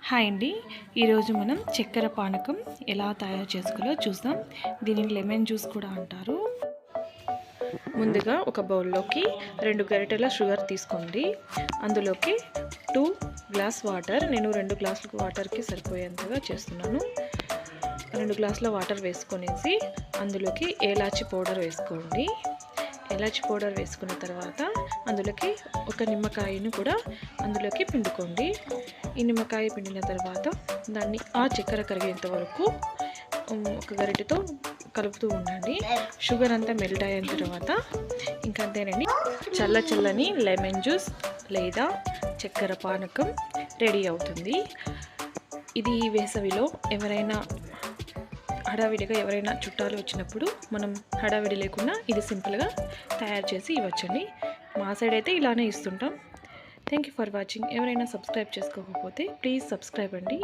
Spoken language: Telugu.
హాయ్ అండి, ఈరోజు మనం చక్కెర పానకం ఎలా తయారు చేసుకోవాలో చూద్దాం. దీనిని లెమన్ జ్యూస్ కూడా అంటారు. ముందుగా ఒక బౌల్లోకి 2 గరిటెల షుగర్ తీసుకోండి. అందులోకి 2 గ్లాస్ వాటర్, నేను 2 గ్లాసుల వాటర్కి సరిపోయేంతగా చేస్తున్నాను. 2 గ్లాసుల వాటర్ వేసుకొనేసి అందులోకి ఏలాచి పౌడర్ వేసుకోండి. ఏలాచి పౌడర్ వేసుకున్న తర్వాత అందులోకి ఒక నిమ్మకాయను కూడా అందులోకి పిండుకోండి. ఈ నిమ్మకాయ పిండిన తర్వాత దాన్ని ఆ చక్కెర కరిగేంత వరకు ఒక గరిటెతో కలుపుతూ ఉండండి. షుగర్ అంతా మెల్ట్ అయిన తర్వాత ఇంకా అంతేనండి, చల్లని లెమన్ జ్యూస్ లేదా చక్కెర పానకం రెడీ అవుతుంది. ఇది వేసవిలో ఎవరైనా చుట్టాలు వచ్చినప్పుడు మనం హడావిడి లేకుండా ఇది సింపుల్గా తయారు చేసి ఇవ్వచ్చండి. మా సైడ్ అయితే ఇలానే ఇస్తుంటాం. Thank you for watching. ఎవరైనా సబ్స్క్రైబ్ చేసుకోకపోతే ప్లీజ్ సబ్స్క్రైబ్ అండి.